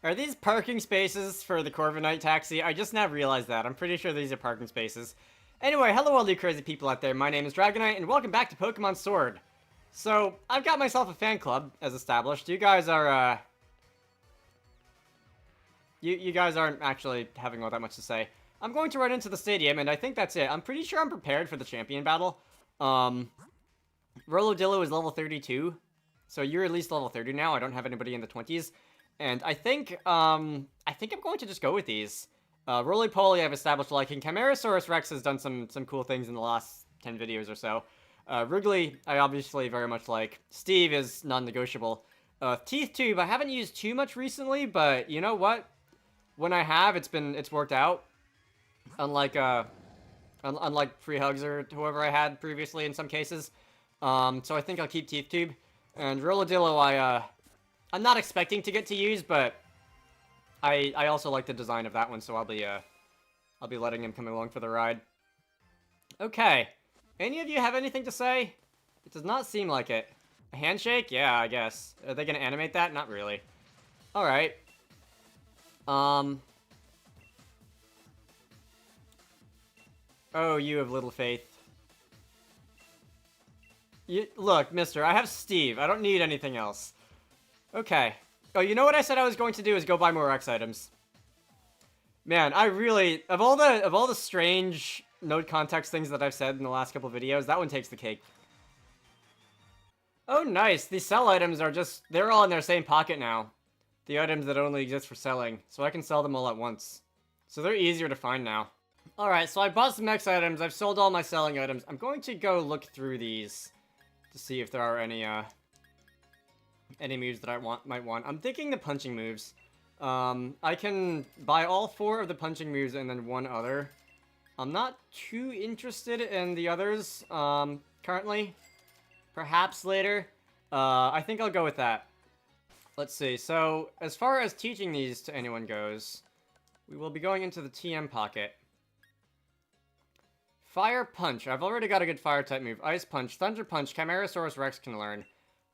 Are these parking spaces for the Corviknight taxi? I just now realized that. I'm pretty sure these are parking spaces. Anyway, hello all you crazy people out there. My name is Dragonite, and welcome back to Pokemon Sword. So, I've got myself a fan club, as established. You guys are, You guys aren't actually having all that much to say. I'm going to run into the stadium, and I think that's it. I'm pretty sure I'm prepared for the champion battle. Rolodillo is level 32, so you're at least level 30 now. I don't have anybody in the 20s. And I think I'm going to just go with these. Roly-Poly I've established liking. Camarasaurus Rex has done some cool things in the last 10 videos or so. Wrigley, I obviously very much like. Steve is non-negotiable. Teeth Tube, I haven't used too much recently, but you know what? When I have, it's worked out. Unlike Free Hugs or whoever I had previously in some cases. So I think I'll keep Teeth Tube. And Rolodillo, I'm not expecting to get to use, but I also like the design of that one, so I'll be letting him come along for the ride. Okay. Any of you have anything to say? It does not seem like it. A handshake? Yeah, I guess. Are they gonna animate that? Not really. Alright. Oh, you have little faith. Look, mister, I have Steve. I don't need anything else. Okay. Oh, you know what I said I was going to do is go buy more X items. Man, I really... Of all the strange node context things that I've said in the last couple videos, that one takes the cake. Oh, nice. These sell items are just... They're all in their same pocket now. The items that only exist for selling. So I can sell them all at once. So they're easier to find now. Alright, so I bought some X items. I've sold all my selling items. I'm going to go look through these to see if there are any moves that I might want. I'm thinking the punching moves. I can buy all 4 of the punching moves and then one other. I'm not too interested in the others, currently. Perhaps later. I think I'll go with that. Let's see. So, as far as teaching these to anyone goes, we will be going into the TM pocket. Fire Punch. I've already got a good fire type move. Ice Punch, Thunder Punch, Camarasaurus Rex can learn.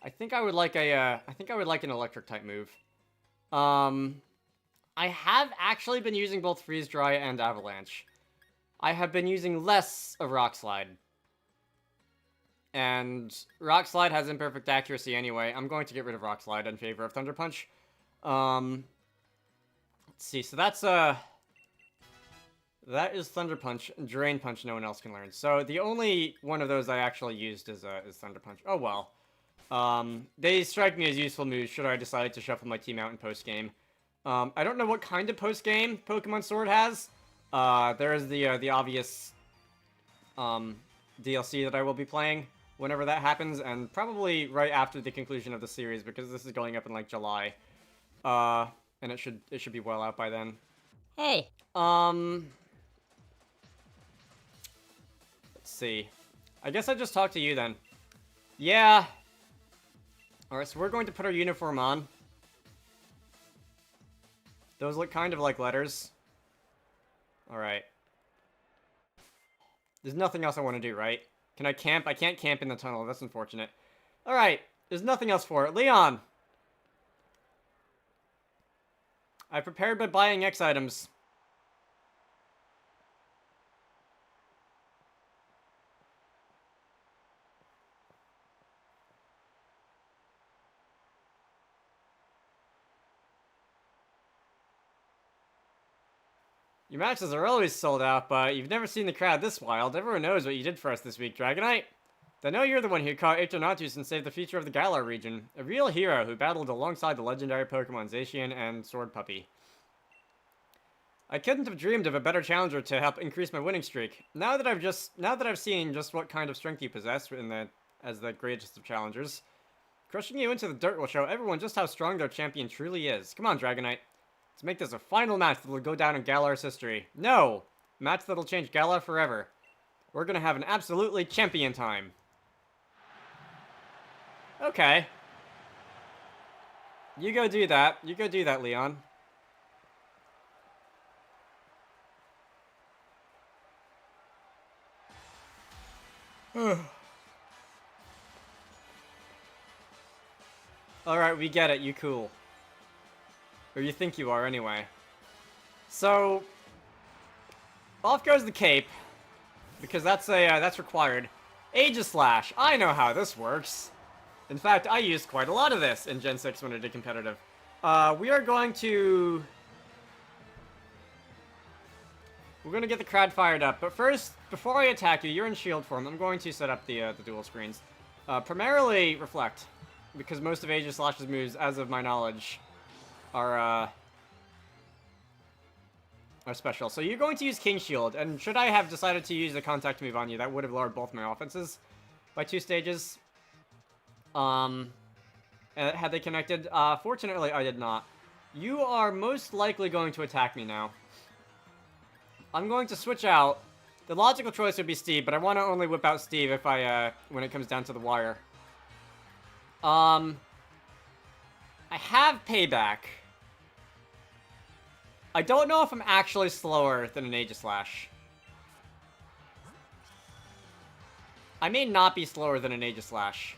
I think I would like an electric type move. I have actually been using both Freeze Dry and Avalanche. I have been using less of Rock Slide. And Rock Slide has imperfect accuracy anyway. I'm going to get rid of Rock Slide in favor of Thunder Punch. Let's see, so that's, that is Thunder Punch. Drain Punch no one else can learn. So the only one of those I actually used is Thunder Punch. Oh well. They strike me as useful moves should I decide to shuffle my team out in post-game. I don't know what kind of post-game Pokemon Sword has. There is the obvious, DLC that I will be playing whenever that happens, and probably right after the conclusion of the series, because this is going up in, like, July. And it should be well out by then. Hey. Let's see. I guess I just talk to you then. Yeah. Alright, so we're going to put our uniform on. Those look kind of like letters. Alright. There's nothing else I want to do, right? Can I camp? I can't camp in the tunnel. That's unfortunate. Alright. There's nothing else for it. Leon! I prepared by buying X items. Your matches are always sold out, but you've never seen the crowd this wild. Everyone knows what you did for us this week, Dragonite. They know you're the one who caught Eternatus and saved the future of the Galar region. A real hero who battled alongside the legendary Pokemon Zacian and Sword Puppy. I couldn't have dreamed of a better challenger to help increase my winning streak. Now that I've seen just what kind of strength you possess as the greatest of challengers, crushing you into the dirt will show everyone just how strong their champion truly is. Come on, Dragonite. Let's make this a final match that will go down in Galar's history. No! A match that'll change Galar forever. We're gonna have an absolutely champion time. Okay. You go do that. You go do that, Leon. Alright, we get it. You cool. Or you think you are, anyway. So, off goes the cape. Because that's required. Aegislash. I know how this works. In fact, I used quite a lot of this in Gen 6 when I did competitive. We are going to... We're going to get the crowd fired up. But first, before I attack you, you're in shield form. I'm going to set up the dual screens. Primarily, Reflect. Because most of Aegislash's moves, as of my knowledge, are special. So you're going to use King Shield. And should I have decided to use the contact move on you, that would have lowered both my offenses by 2 stages. Had they connected? Fortunately, I did not. You are most likely going to attack me now. I'm going to switch out. The logical choice would be Steve, but I want to only whip out Steve if when it comes down to the wire. I have Payback. I don't know if I'm actually slower than an Aegislash. I may not be slower than an Aegislash.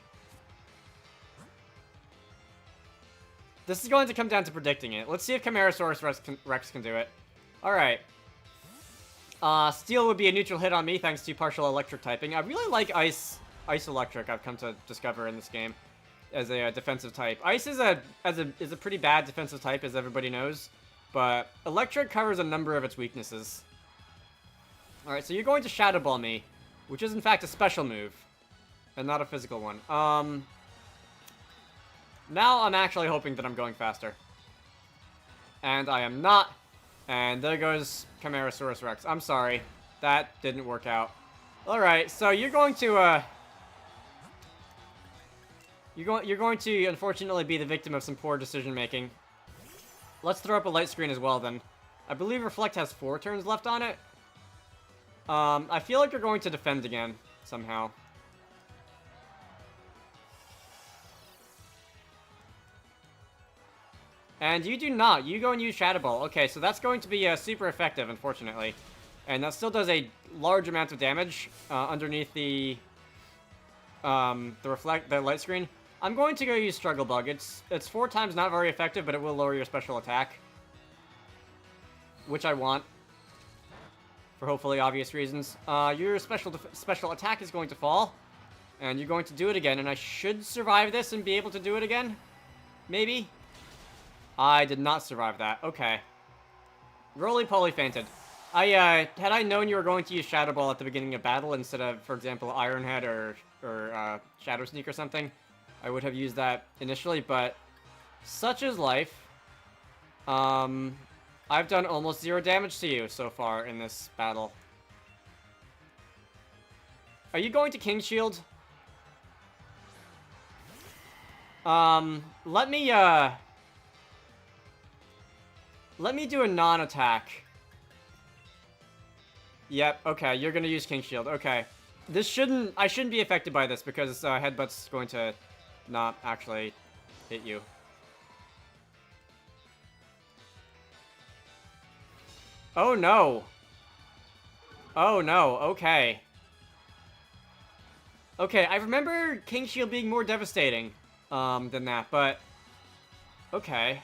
This is going to come down to predicting it. Let's see if Camarasaurus Rex can do it. Alright. Steel would be a neutral hit on me thanks to partial electric typing. I really like Ice Electric, I've come to discover in this game, as a defensive type. Ice is a pretty bad defensive type, as everybody knows. But Electric covers a number of its weaknesses. Alright, so you're going to Shadow Ball me, which is in fact a special move, and not a physical one. Now I'm actually hoping that I'm going faster. And I am not. And there goes Camarasaurus Rex. I'm sorry. That didn't work out. Alright, so you're going to, You're going to, unfortunately, be the victim of some poor decision-making. Let's throw up a light screen as well, then. I believe Reflect has 4 turns left on it. I feel like you're going to defend again, somehow. And you do not. You go and use Shadow Ball. Okay, so that's going to be super effective, unfortunately. And that still does a large amount of damage underneath the light screen. I'm going to go use Struggle Bug. It's 4 times not very effective, but it will lower your special attack. Which I want. For hopefully obvious reasons. Your special attack is going to fall. And you're going to do it again. And I should survive this and be able to do it again? Maybe? I did not survive that. Okay. Roly-poly fainted. Had I known you were going to use Shadow Ball at the beginning of battle instead of, for example, Iron Head or Shadow Sneak or something, I would have used that initially, but such is life. I've done almost 0 damage to you so far in this battle. Are you going to King Shield? Let me do a non-attack. Yep, okay, you're gonna use King Shield, okay. I shouldn't be affected by this because Headbutt's going to not actually hit you. Oh no. Oh no, okay. Okay, I remember King Shield being more devastating than that, but okay.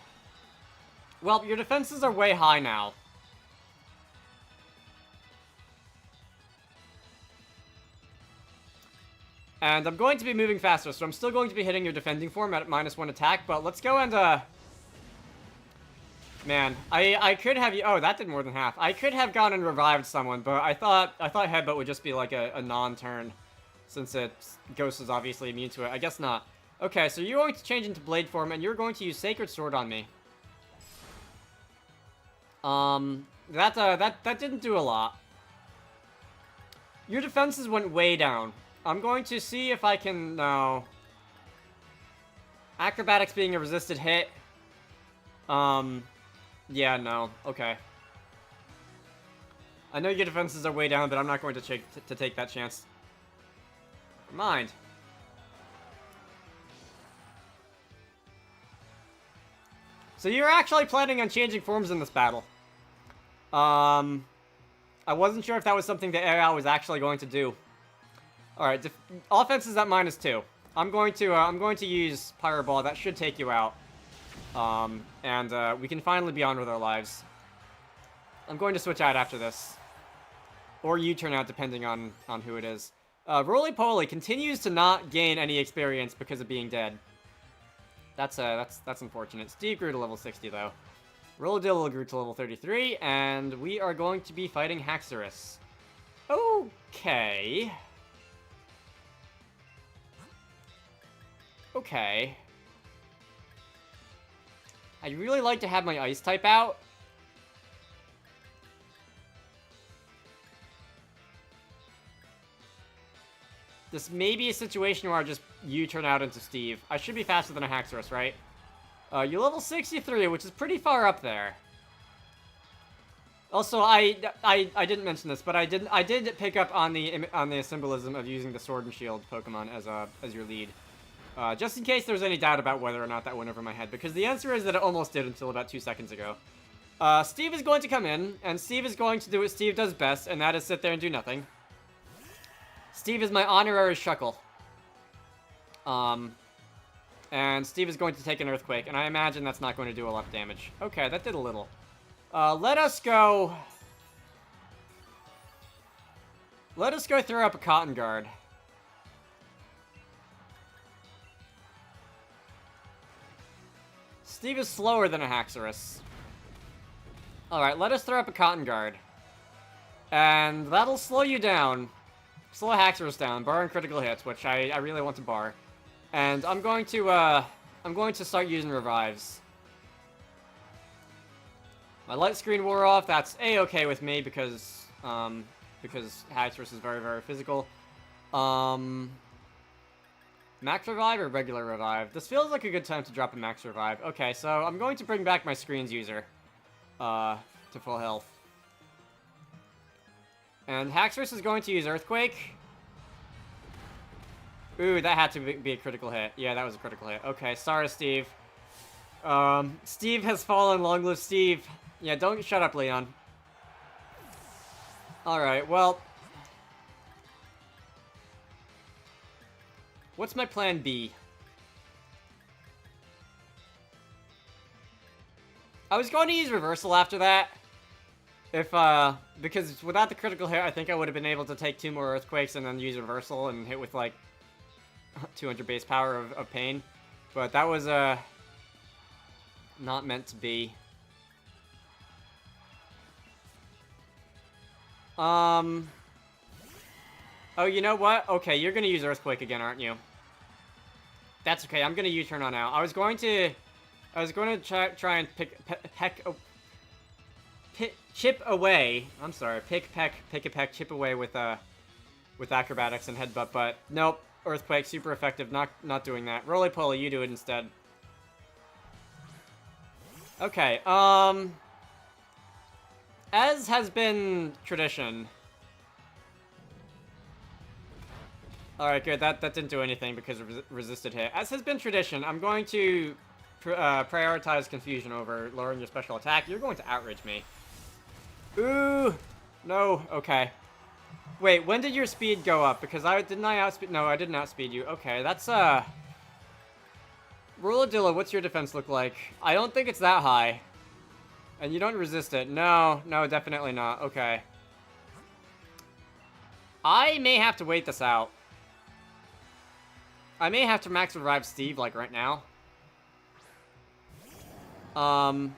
Well, your defenses are way high now. And I'm going to be moving faster, so I'm still going to be hitting your defending form at -1 attack, but let's go and, man, I could have you... Oh, that did more than half. I could have gone and revived someone, but I thought Headbutt would just be like a non-turn, since Ghost is obviously immune to it. I guess not. Okay, so you're going to change into Blade form, and you're going to use Sacred Sword on me. That didn't do a lot. Your defenses went way down. I'm going to see if I can, no. Acrobatics being a resisted hit. Yeah, no. Okay. I know your defenses are way down, but I'm not going to take that chance. Never mind. So you're actually planning on changing forms in this battle. I wasn't sure if that was something that AI was actually going to do. Alright, offense is at -2. I'm going to use Pyro Ball. That should take you out. And we can finally be on with our lives. I'm going to switch out after this. Or you turn out, depending on who it is. Roly-Poly continues to not gain any experience because of being dead. That's unfortunate. Steve grew to level 60, though. Rollodillo grew to level 33, and we are going to be fighting Haxorus. Okay. Okay. I'd really like to have my Ice type out. This may be a situation where I just U-turn out into Steve. I should be faster than a Haxorus, right? You're level 63, which is pretty far up there. Also, I didn't mention this, but I did pick up on the symbolism of using the Sword and Shield Pokemon as your lead. Just in case there's any doubt about whether or not that went over my head, because the answer is that it almost did until about 2 seconds ago. Steve is going to come in, and Steve is going to do what Steve does best, and that is sit there and do nothing. Steve is my honorary Shuckle. And Steve is going to take an Earthquake, and I imagine that's not going to do a lot of damage. Okay, that did a little. Let us go throw up a Cotton Guard. Steve is slower than a Haxorus. Alright, let us throw up a Cotton Guard. And that'll slow you down. Slow Haxorus down, barring critical hits, which I really want to bar. And I'm going to start using revives. My light screen wore off. That's a-okay with me because Haxorus is very, very physical. Max revive or regular revive? This feels like a good time to drop a max revive. Okay, so I'm going to bring back my screens user to full health. And Haxorus is going to use Earthquake. Ooh, that had to be a critical hit. Yeah, that was a critical hit. Okay, sorry, Steve. Steve has fallen. Long live Steve. Yeah, don't shut up, Leon. Alright, well. What's my plan B? I was going to use Reversal after that. Because without the critical hit, I think I would have been able to take 2 more Earthquakes and then use Reversal and hit with, like, 200 base power of pain. But that was, not meant to be. Oh, you know what? Okay, you're gonna use Earthquake again, aren't you? That's okay, I'm gonna U-turn on out. I was going to try and chip away. I'm sorry, pick a peck, chip away with acrobatics and headbutt, but nope. Earthquake, super effective. Not doing that. Roly-Poly, you do it instead. Okay. As has been tradition. All right, good. That didn't do anything because of resisted hit. As has been tradition, I'm going to prioritize confusion over lowering your special attack. You're going to outrage me. Ooh, no. Okay. Wait, when did your speed go up? Because didn't I outspeed? No, I didn't outspeed you. Okay, that's Rollodillo, what's your defense look like? I don't think it's that high. And you don't resist it. No, definitely not. Okay. I may have to wait this out. I may have to max revive Steve, like, right now. I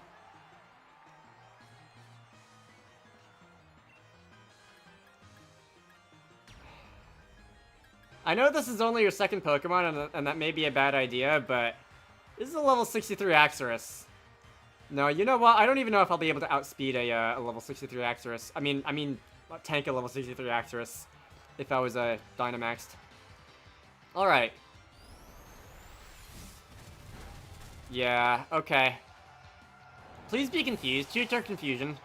know this is only your second Pokemon, and that may be a bad idea, but this is a level 63 Haxorus. No, you know what? I don't even know if I'll be able to outspeed a level 63 Haxorus. I mean, tank a level 63 Haxorus if I was Dynamaxed. Alright. Yeah, okay. Please be confused. Two-turn confusion.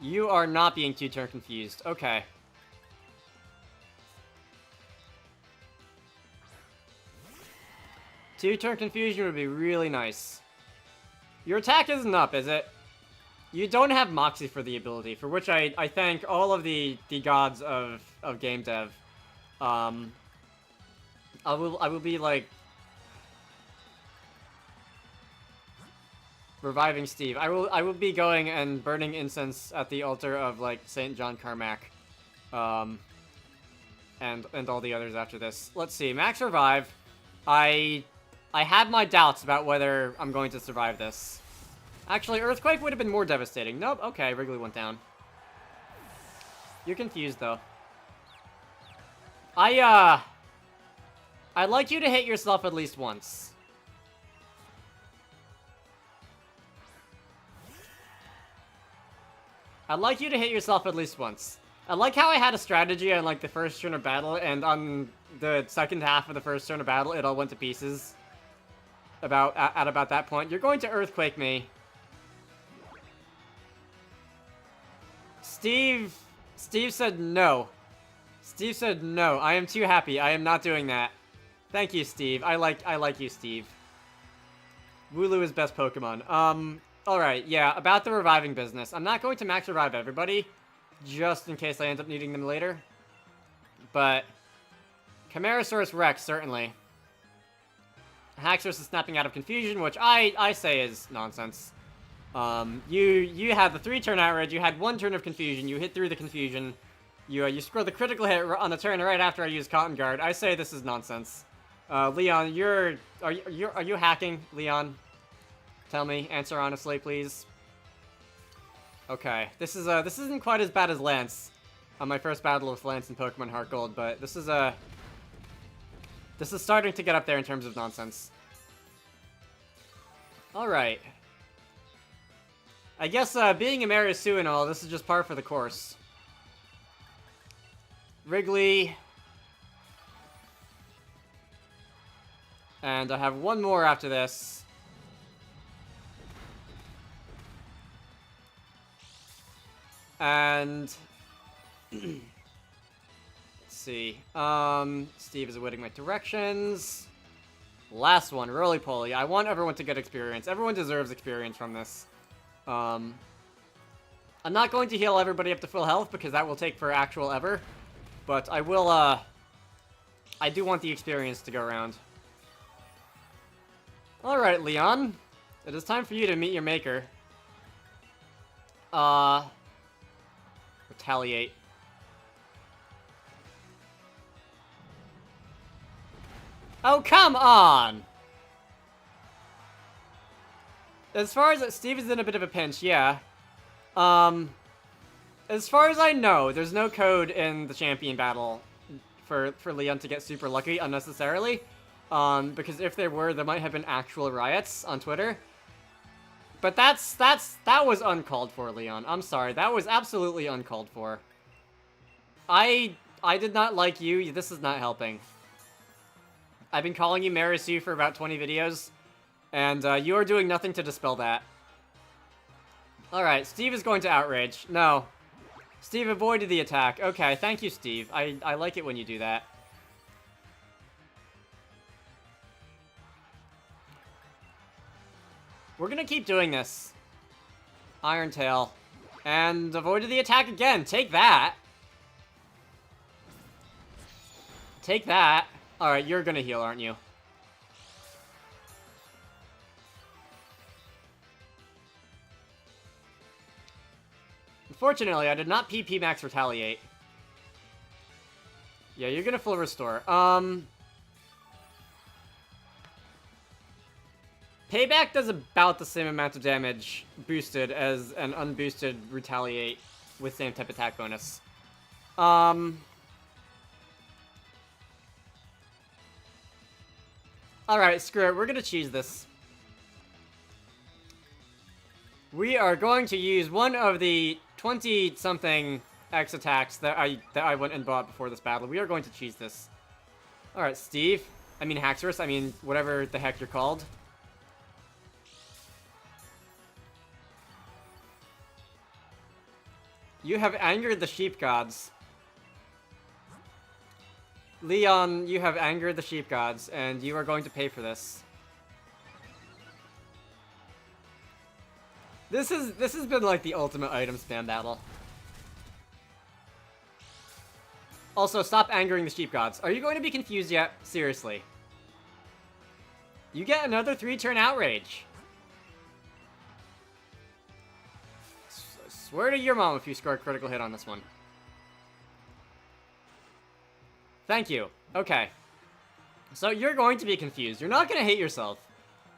You are not being two-turn confused. Okay. Two-turn confusion would be really nice. Your attack isn't up, is it? You don't have Moxie for the ability, for which I thank all of the gods of game dev. I will be like... Reviving Steve. I will be going and burning incense at the altar of, like, St. John Carmack. And all the others after this. Let's see. Max Revive. I had my doubts about whether I'm going to survive this. Actually, Earthquake would have been more devastating. Nope. Okay, Wrigley went down. You're confused, though. I'd like you to hit yourself at least once. I'd like you to hit yourself at least once. I like how I had a strategy on, like, the first turn of battle, and on the second half of the first turn of battle, it all went to pieces. At about that point. You're going to Earthquake me. Steve said no. Steve said no. I am too happy. I am not doing that. Thank you, Steve. I like you, Steve. Wooloo is best Pokemon. Alright, yeah, about the reviving business. I'm not going to max revive everybody, just in case I end up needing them later. But Camarasaurus Rex, certainly. Haxorus is snapping out of confusion, which I say is nonsense. You had the 3-turn outrage, you had 1 turn of confusion, you hit through the confusion, you scored the critical hit on the turn right after I used Cotton Guard. I say this is nonsense. Leon, are you hacking, Leon? Tell me, answer honestly, please. Okay, this isn't quite as bad as Lance on my first battle with Lance in Pokemon Heart Gold, but this is starting to get up there in terms of nonsense. Alright. I guess, being a Marisu and all, this is just par for the course. Wrigley. And I have one more after this. And... let's see. Steve is awaiting my directions. Last one, Roly-Poly. I want everyone to get experience. Everyone deserves experience from this. I'm not going to heal everybody up to full health because that will take for actual ever. But I will, I do want the experience to go around. Alright, Leon. It is time for you to meet your maker. Retaliate. Oh, come on! As far as Steve is in a bit of a pinch, yeah. As far as I know, there's no code in the champion battle for Leon to get super lucky unnecessarily. Because if there were, there might have been actual riots on Twitter. But that was uncalled for, Leon. I'm sorry, that was absolutely uncalled for. I did not like you. This is not helping. I've been calling you Marisu for about 20 videos, and you are doing nothing to dispel that. Alright, Steve is going to Outrage. No. Steve avoided the attack. Okay, thank you, Steve. I like it when you do that. We're gonna keep doing this. Iron Tail. And avoided the attack again. Take that. Take that. Alright, you're gonna heal, aren't you? Unfortunately, I did not PP Max Retaliate. Yeah, you're gonna full restore. Payback does about the same amount of damage boosted as an unboosted Retaliate with same type attack bonus. Alright, screw it. We're gonna cheese this. We are going to use one of the 20-something X attacks that I went and bought before this battle. We are going to cheese this. Alright, Steve. I mean Haxorus. I mean whatever the heck you're called. You have angered the sheep gods. Leon, you have angered the sheep gods, and you are going to pay for this. This has been like the ultimate item spam battle. Also, stop angering the sheep gods. Are you going to be confused yet? Seriously. You get another 3-turn outrage. Word to your mom if you score a critical hit on this one. Thank you. Okay. So you're going to be confused. You're not going to hate yourself.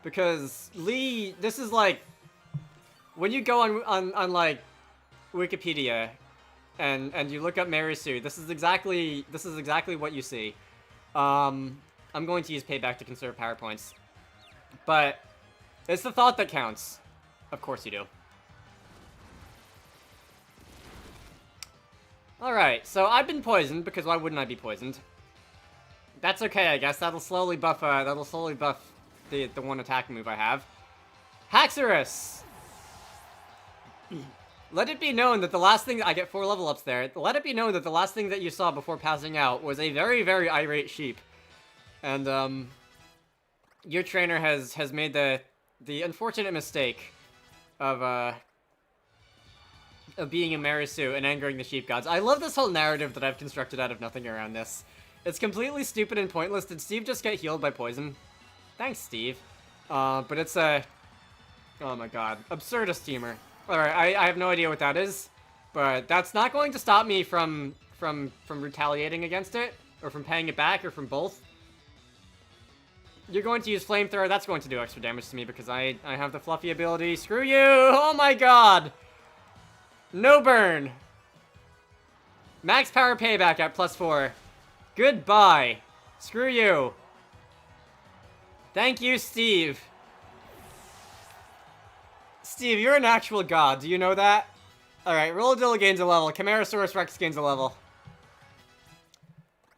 Because Lee, this is like... When you go on like, Wikipedia... And you look up Mary Sue, this is exactly what you see. I'm going to use payback to conserve power points. But it's the thought that counts. Of course you do. Alright, so I've been poisoned, because why wouldn't I be poisoned? That's okay, I guess. That'll slowly buff the one attack move I have. Haxorus! Let it be known that the last thing... I get 4 level ups there. Let it be known that the last thing that you saw before passing out was a very, very irate sheep. And, your trainer has made the unfortunate mistake of being a Marisu and angering the sheep gods. I love this whole narrative that I've constructed out of nothing around this. It's completely stupid and pointless. Did Steve just get healed by poison? Thanks, Steve. But it's a... Oh my god. Absurdist humor. Alright, I have no idea what that is, but that's not going to stop me from retaliating against it, or from paying it back, or from both. You're going to use Flamethrower, that's going to do extra damage to me because I have the fluffy ability. Screw you! Oh my god! No burn! Max power payback at +4. Goodbye! Screw you! Thank you, Steve! Steve, you're an actual god. Do you know that? Alright, Rolladilla gains a level. Camarasaurus Rex gains a level.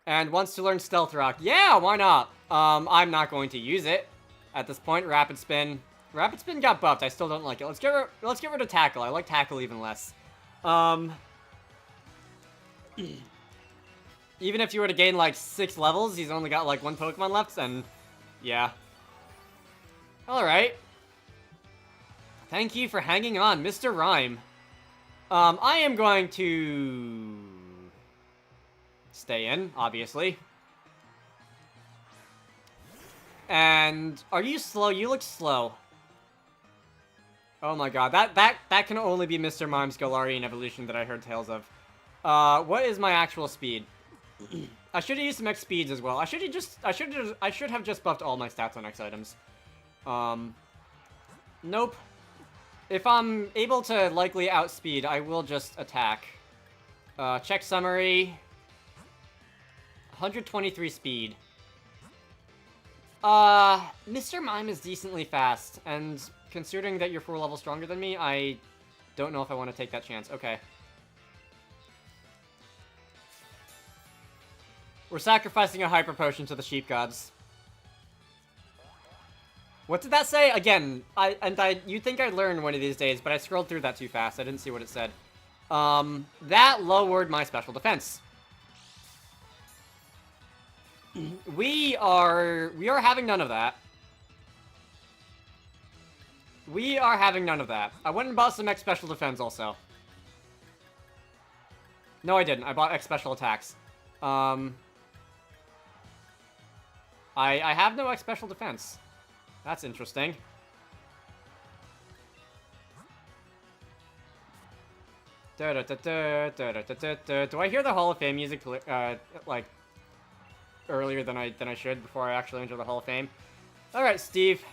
And wants to learn Stealth Rock. Yeah, why not? I'm not going to use it at this point. Rapid Spin. Rapid Spin got buffed. I still don't like it. Let's get rid of Tackle. I like Tackle even less. Even if you were to gain like 6 levels, he's only got like 1 Pokemon left, and yeah. Alright. Thank you for hanging on, Mr. Rhyme. I am going to stay in, obviously. And are you slow? You look slow. Oh my god, that can only be Mr. Mime's Galarian evolution that I heard tales of. What is my actual speed? I should have used some X speeds as well. I should have just buffed all my stats on X items. Nope. If I'm able to likely outspeed, I will just attack. Check summary. 123 speed. Mr. Mime is decently fast, and considering that you're 4 levels stronger than me, I don't know if I want to take that chance. Okay. We're sacrificing a Hyper Potion to the Sheep Gods. What did that say? Again, you'd think I'd learn one of these days, but I scrolled through that too fast. I didn't see what it said. That lowered my special defense. We are having none of that. We are having none of that. I went and bought some X special defense also. No, I didn't. I bought X special attacks. I have no X special defense. That's interesting. Do I hear the Hall of Fame music like earlier than I should before I actually enter the Hall of Fame? All right, Steve.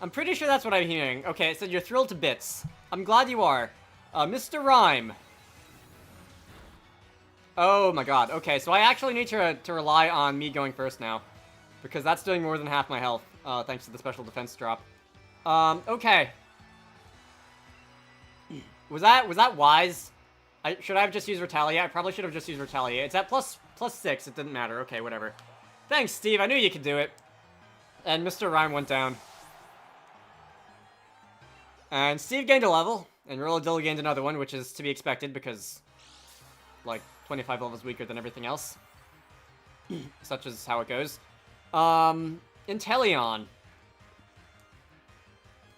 I'm pretty sure that's what I'm hearing. Okay, it said you're thrilled to bits. I'm glad you are. Mr. Rhyme. Oh my god. Okay, so I actually need to rely on me going first now. Because that's doing more than half my health, thanks to the special defense drop. Okay. Was that wise? Should I have just used Retaliate? I probably should have just used Retaliate. It's at plus 6, it didn't matter. Okay, whatever. Thanks, Steve, I knew you could do it. And Mr. Rhyme went down. And Steve gained a level, and Rolladilla gained another one, which is to be expected because, like, 25 levels weaker than everything else. Such is how it goes. Inteleon.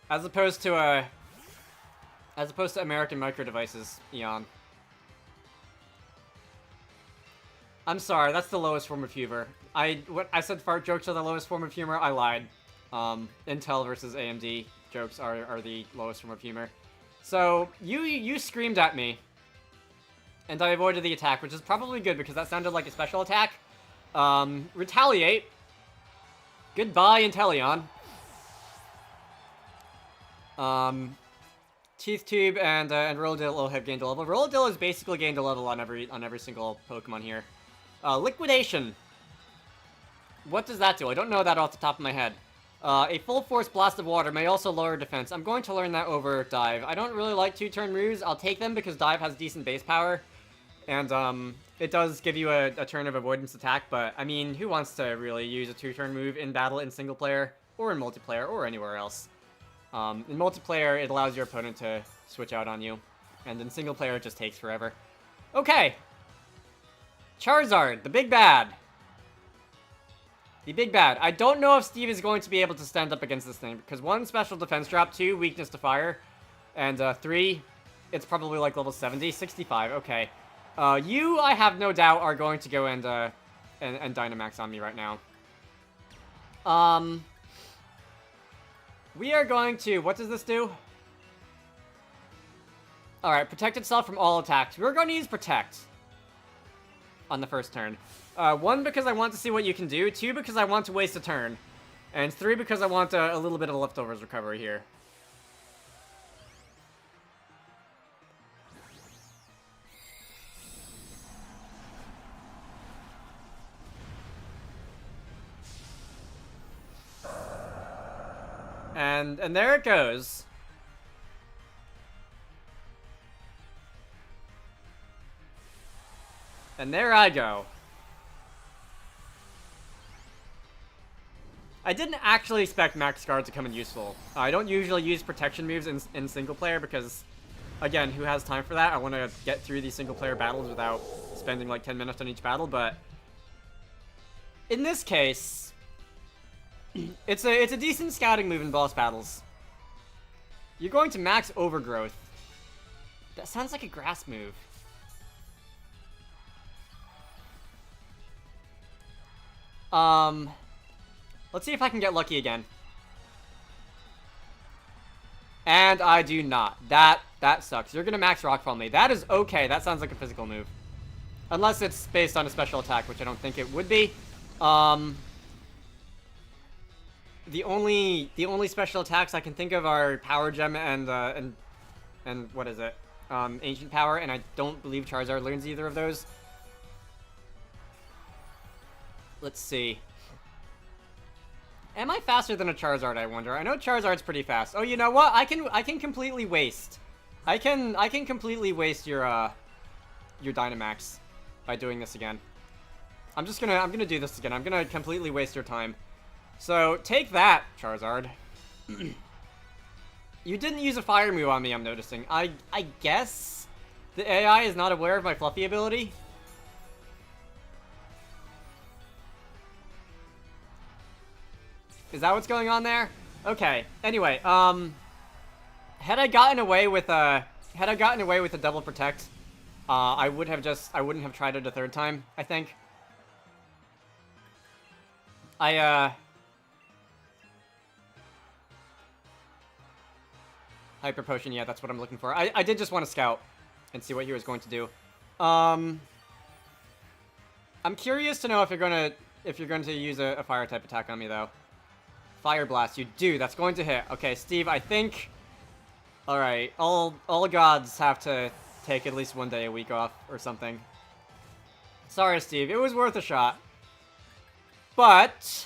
As opposed to American Micro Devices, Eon. I'm sorry, that's the lowest form of humor. I said fart jokes are the lowest form of humor, I lied. Intel versus AMD jokes are the lowest form of humor. So, you screamed at me, and I avoided the attack, which is probably good, because that sounded like a special attack. Retaliate. Goodbye, Inteleon. Teeth Tube and Rolladil have gained a level. Rolladil has basically gained a level on every single Pokemon here. Liquidation. What does that do? I don't know that off the top of my head. A full force blast of water may also lower defense. I'm going to learn that over Dive. I don't really like 2-turn moves. I'll take them because Dive has decent base power. And, it does give you a turn of avoidance attack, but, I mean, who wants to really use a 2-turn move in battle in single player, or in multiplayer, or anywhere else? In multiplayer, it allows your opponent to switch out on you, and in single player, it just takes forever. Okay! Charizard, the big bad. The big bad. I don't know if Steve is going to be able to stand up against this thing, because 1, special defense drop, 2, weakness to fire, and 3, it's probably like level 70, 65, okay. You, I have no doubt, are going to go and Dynamax on me right now. We are going to, what does this do? Alright, protect itself from all attacks. We're going to use Protect on the first turn. 1, because I want to see what you can do. 2, because I want to waste a turn. And 3, because I want a little bit of leftovers recovery here. And there it goes. And there I go. I didn't actually expect Max Guard to come in useful. I don't usually use protection moves in single player because, again, who has time for that? I want to get through these single player battles without spending like 10 minutes on each battle, but in this case, it's a decent scouting move in boss battles. You're going to max Overgrowth. That sounds like a grass move. Let's see if I can get lucky again. And I do not. That sucks. You're gonna max Rockfall me. That is okay. That sounds like a physical move. Unless it's based on a special attack, which I don't think it would be. The only special attacks I can think of are Power Gem and what is it? Ancient Power, and I don't believe Charizard learns either of those. Let's see. Am I faster than a Charizard, I wonder? I know Charizard's pretty fast. Oh, you know what? I can completely waste. I can completely waste your Dynamax by doing this again. I'm gonna do this again. I'm gonna completely waste your time. So, take that, Charizard. You didn't use a fire move on me, I'm noticing. I guess the AI is not aware of my Fluffy ability. Is that what's going on there? Okay. Anyway, had I gotten away with a double protect, I wouldn't have tried it a third time, I think. Hyper Potion, yeah, that's what I'm looking for. I did just want to scout and see what he was going to do. I'm curious to know if you're going to use a fire type attack on me though. Fire Blast, you do. That's going to hit. Okay, Steve, I think. All right, all gods have to take at least one day a week off or something. Sorry, Steve. It was worth a shot. But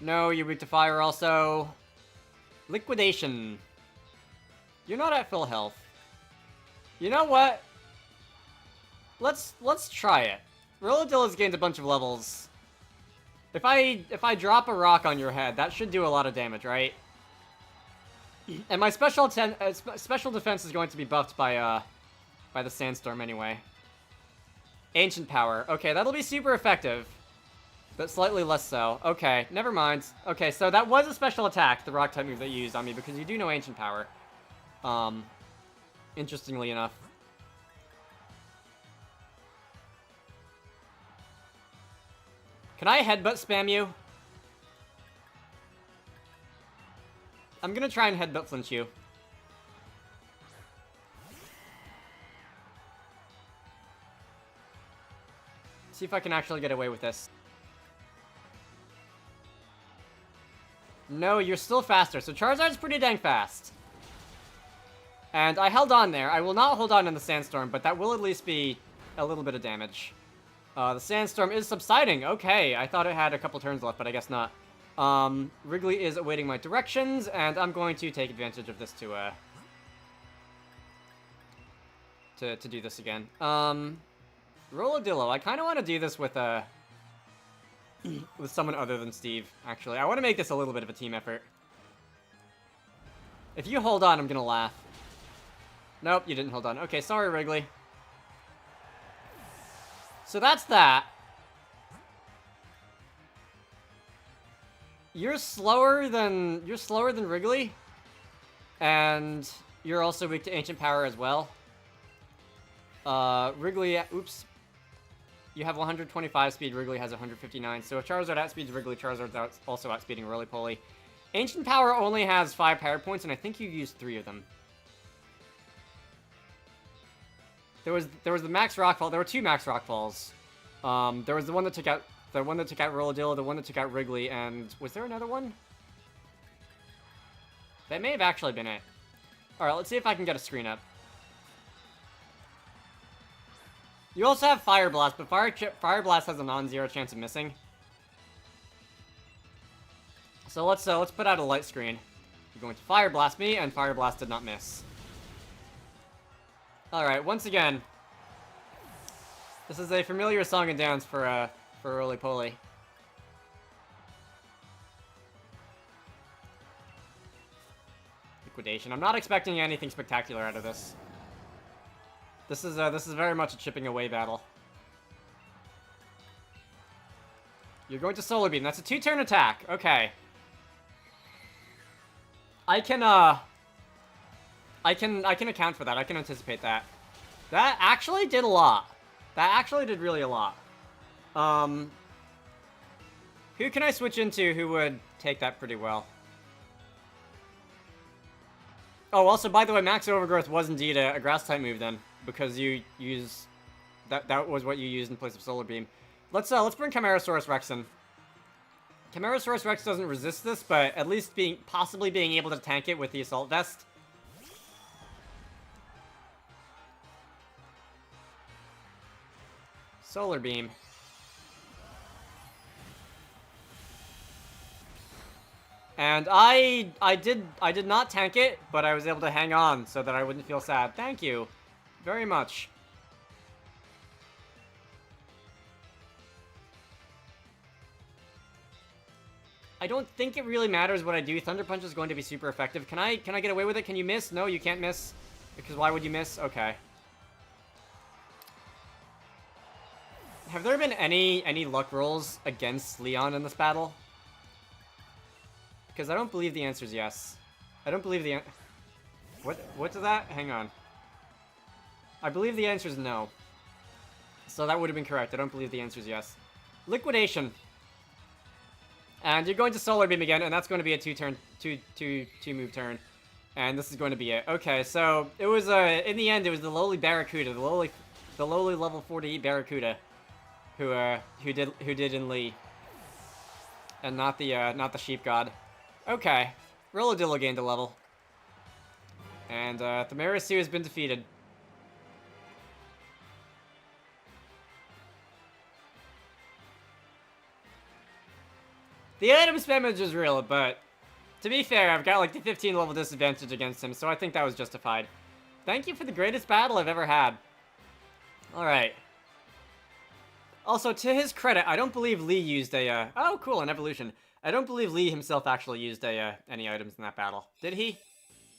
no, you're weak to fire also. Liquidation. You're not at full health. You know what? Let's try it. Rolladil has gained a bunch of levels. If I drop a rock on your head, that should do a lot of damage, right? And my special defense is going to be buffed by the sandstorm anyway. Ancient Power. Okay, that'll be super effective. But slightly less so. Okay, never mind. Okay, so that was a special attack, the rock type move that you used on me, because you do know Ancient Power. Interestingly enough. Can I headbutt spam you? I'm gonna try and headbutt flinch you. See if I can actually get away with this. No, you're still faster, so Charizard's pretty dang fast. And I held on there. I will not hold on in the Sandstorm, but that will at least be a little bit of damage. The Sandstorm is subsiding. Okay, I thought it had a couple turns left, but I guess not. Wrigley is awaiting my directions, and I'm going to take advantage of this to do this again. Rolladillo, I kind of want to do this with someone other than Steve, actually. I want to make this a little bit of a team effort. If you hold on, I'm gonna laugh. Nope, you didn't hold on. Okay, sorry, Wrigley. So that's that. You're slower than Wrigley, and you're also weak to Ancient Power as well. Wrigley, oops. You have 125 speed, Wrigley has 159. So if Charizard outspeeds Wrigley, Charizard's also outspeeding Roly-Poly. Ancient Power only has 5 power points, and I think you used 3 of them. There was the Max Rockfall. There were 2 Max Rockfalls. There was the one that took out Rolladillo, the one that took out Wrigley, and was there another one? That may have actually been it. All right, let's see if I can get a screen up. You also have Fire Blast, but Fire Blast has a non-zero chance of missing. So let's put out a light screen. You're going to Fire Blast me, and Fire Blast did not miss. All right, once again, this is a familiar song and dance for Roly-Poly. Liquidation. I'm not expecting anything spectacular out of this. This is very much a chipping away battle. You're going to Solar Beam. That's a 2-turn attack. Okay. I can account for that. I can anticipate that. That actually did a lot. That actually did really a lot. Who can I switch into who would take that pretty well? Oh, also, by the way, Max Overgrowth was indeed a Grass-type move then, because you use... That was what you used in place of Solar Beam. Let's bring Camarasaurus Rex in. Camarasaurus Rex doesn't resist this, but at least possibly being able to tank it with the Assault Vest. Solar Beam. And I did not tank it, but I was able to hang on so that I wouldn't feel sad. Thank you very much. I don't think it really matters what I do. Thunder Punch is going to be super effective. Can I get away with it? Can you miss? No, you can't miss. Because why would you miss? Okay. Have there been any luck rolls against Leon in this battle? Because I don't believe the answer is yes. I don't believe the what's that? Hang on. I believe the answer is no. So that would have been correct. I don't believe the answer is yes. Liquidation. And you're going to Solar Beam again, and that's going to be a two move turn. And this is going to be it. Okay, so it was in the end it was the lowly Barracuda, the lowly level 48 Barracuda who did in Lee. And not the Sheep God. Okay. Rolladillo gained a level. And the Marisu has been defeated. The item spamage is real, but to be fair, I've got like the 15 level disadvantage against him, so I think that was justified. Thank you for the greatest battle I've ever had. Alright. Also, to his credit, I don't believe Lee used a, oh cool, an evolution. I don't believe Lee himself actually used any items in that battle. Did he?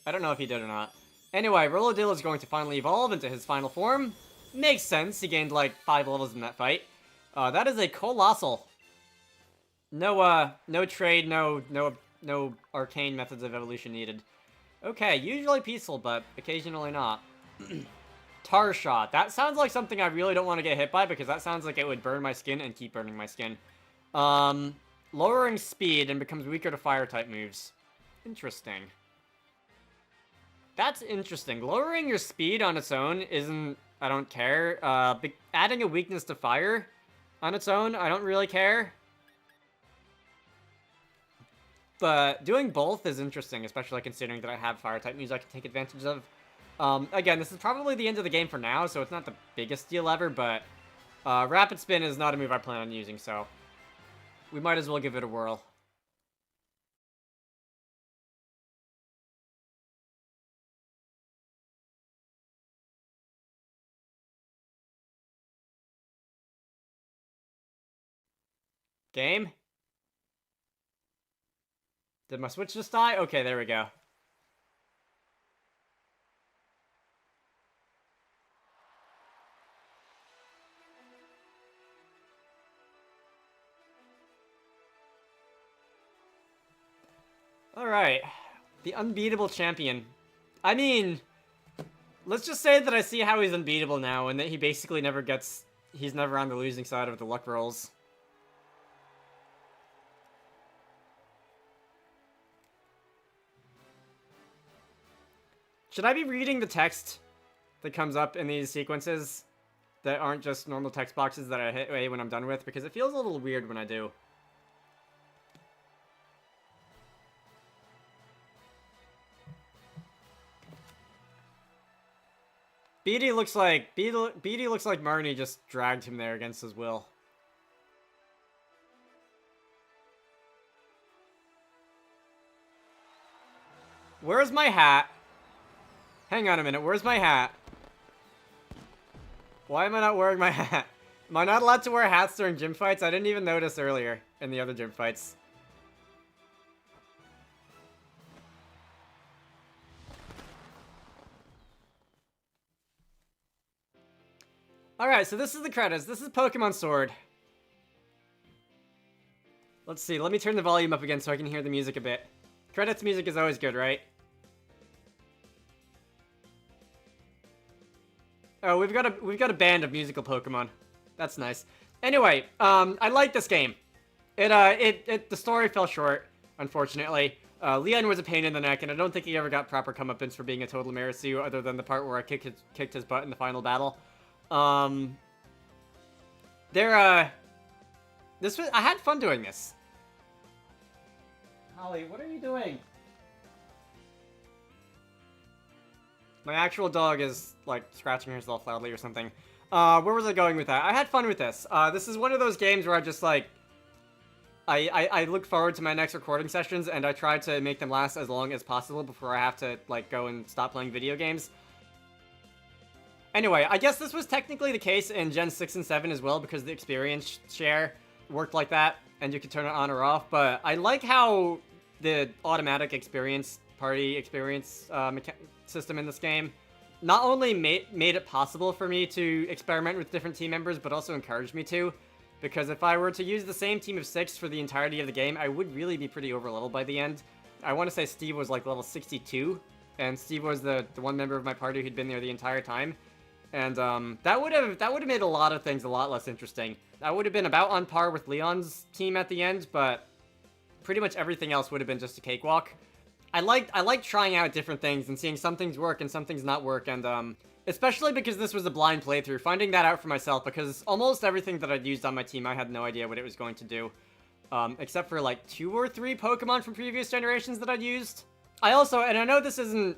I don't know if he did or not. Anyway, Rolladillo is going to finally evolve into his final form. Makes sense, he gained like 5 levels in that fight. That is a Colossal. No trade, no arcane methods of evolution needed. Okay, usually peaceful, but occasionally not. Tar Shot. That sounds like something I really don't want to get hit by, because that sounds like it would burn my skin and keep burning my skin. Lowering speed and becomes weaker to fire-type moves. Interesting. That's interesting. Lowering your speed on its own isn't... I don't care. Adding a weakness to fire on its own, I don't really care. But doing both is interesting, especially considering that I have fire-type moves I can take advantage of. Again, this is probably the end of the game for now, so it's not the biggest deal ever, but Rapid Spin is not a move I plan on using, so we might as well give it a whirl. Game? Did my Switch just die? Okay, there we go. Alright. The unbeatable champion. I mean, let's just say that I see how he's unbeatable now, and that he basically never gets... He's never on the losing side of the luck rolls. Should I be reading the text that comes up in these sequences that aren't just normal text boxes that I hit away when I'm done with? Because it feels a little weird when I do. Beatty looks like Marnie just dragged him there against his will. Where's my hat? Hang on a minute, where's my hat? Why am I not wearing my hat? Am I not allowed to wear hats during gym fights? I didn't even notice earlier in the other gym fights. Alright, so this is the credits. This is Pokemon Sword. Let's see, let me turn the volume up again so I can hear the music a bit. Credits music is always good, right? Oh, we've got a band of musical Pokemon. That's nice. Anyway, I like this game. The story fell short, unfortunately. Leon was a pain in the neck, and I don't think he ever got proper comeuppance for being a total Marisu, other than the part where I kicked his butt in the final battle. I had fun doing this. Holly, what are you doing? My actual dog is, like, scratching herself loudly or something. Where was I going with that? I had fun with this. This is one of those games where I just, like... I look forward to my next recording sessions, and I try to make them last as long as possible before I have to, like, go and stop playing video games. Anyway, I guess this was technically the case in Gen 6 and 7 as well, because the experience share worked like that, and you could turn it on or off, but I like how the automatic party experience system in this game not only made it possible for me to experiment with different team members, but also encouraged me to, because if I were to use the same team of 6 for the entirety of the game, I would really be pretty over-leveled by the end. I want to say Steve was like level 62, and Steve was the one member of my party who'd been there the entire time. And that would have made a lot of things a lot less interesting. I would have been about on par with Leon's team at the end, but pretty much everything else would have been just a cakewalk. I liked trying out different things and seeing some things work and some things not work, and especially because this was a blind playthrough, finding that out for myself, because almost everything that I'd used on my team, I had no idea what it was going to do. Except for like 2 or 3 Pokemon from previous generations that I'd used. I also, and I know this isn't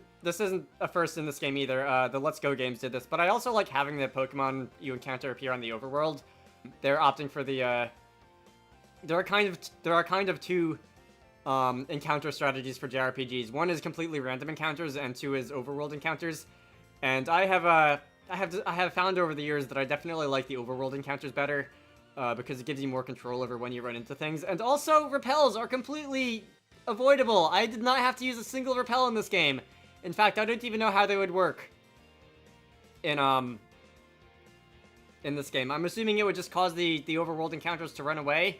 a first in this game either, the Let's Go games did this, but I also like having the Pokemon you encounter appear on the overworld. They're opting for the, there are kind of 2 encounter strategies for JRPGs. One is completely random encounters, and 2 is overworld encounters. And I have found over the years that I definitely like the overworld encounters better, because it gives you more control over when you run into things. And also, repels are completely avoidable. I did not have to use a single repel in this game. In fact, I don't even know how they would work in this game. I'm assuming it would just cause the overworld encounters to run away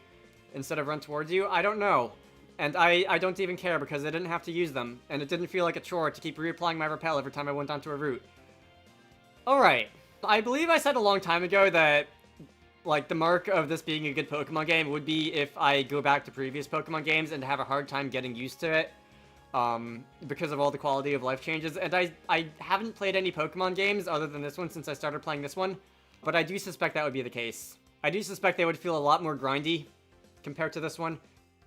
instead of run towards you. I don't know. And I don't even care because I didn't have to use them, and it didn't feel like a chore to keep reapplying my repel every time I went onto a route. Alright. I believe I said a long time ago that, like, the mark of this being a good Pokemon game would be if I go back to previous Pokemon games and have a hard time getting used to it. because of all the quality of life changes. And I haven't played any Pokemon games other than this one since I started playing this one, but I do suspect that would be the case. I do suspect they would feel a lot more grindy compared to this one.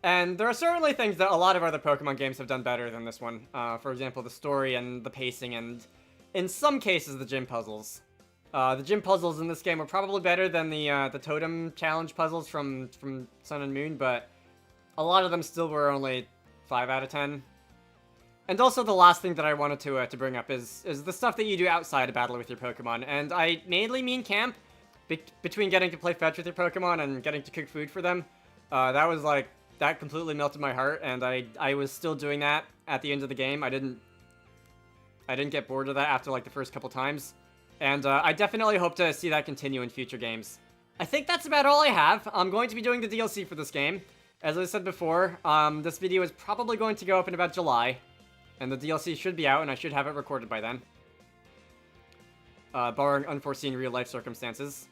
And there are certainly things that a lot of other Pokemon games have done better than this one. For example, the story and the pacing, and in some cases, the gym puzzles. The gym puzzles in this game are probably better than the totem challenge puzzles from Sun and Moon, but a lot of them still were only 5 out of 10. And also the last thing that I wanted to bring up is the stuff that you do outside of battle with your Pokemon. And I mainly mean camp, between getting to play fetch with your Pokemon and getting to cook food for them. That completely melted my heart, and I was still doing that at the end of the game. I didn't get bored of that after like the first couple times. And I definitely hope to see that continue in future games. I think that's about all I have. I'm going to be doing the DLC for this game. As I said before, this video is probably going to go up in about July. And the DLC should be out, and I should have it recorded by then. Barring unforeseen real-life circumstances.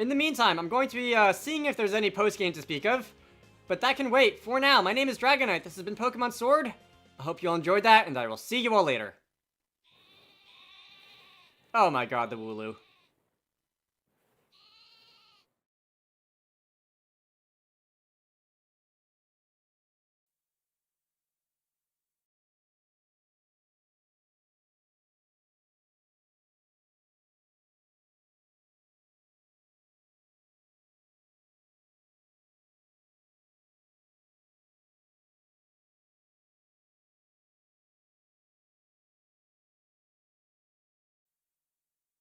In the meantime, I'm going to be seeing if there's any post-game to speak of. But that can wait. For now, my name is Dragonite. This has been Pokemon Sword. I hope you all enjoyed that, and I will see you all later. Oh my god, the Wooloo.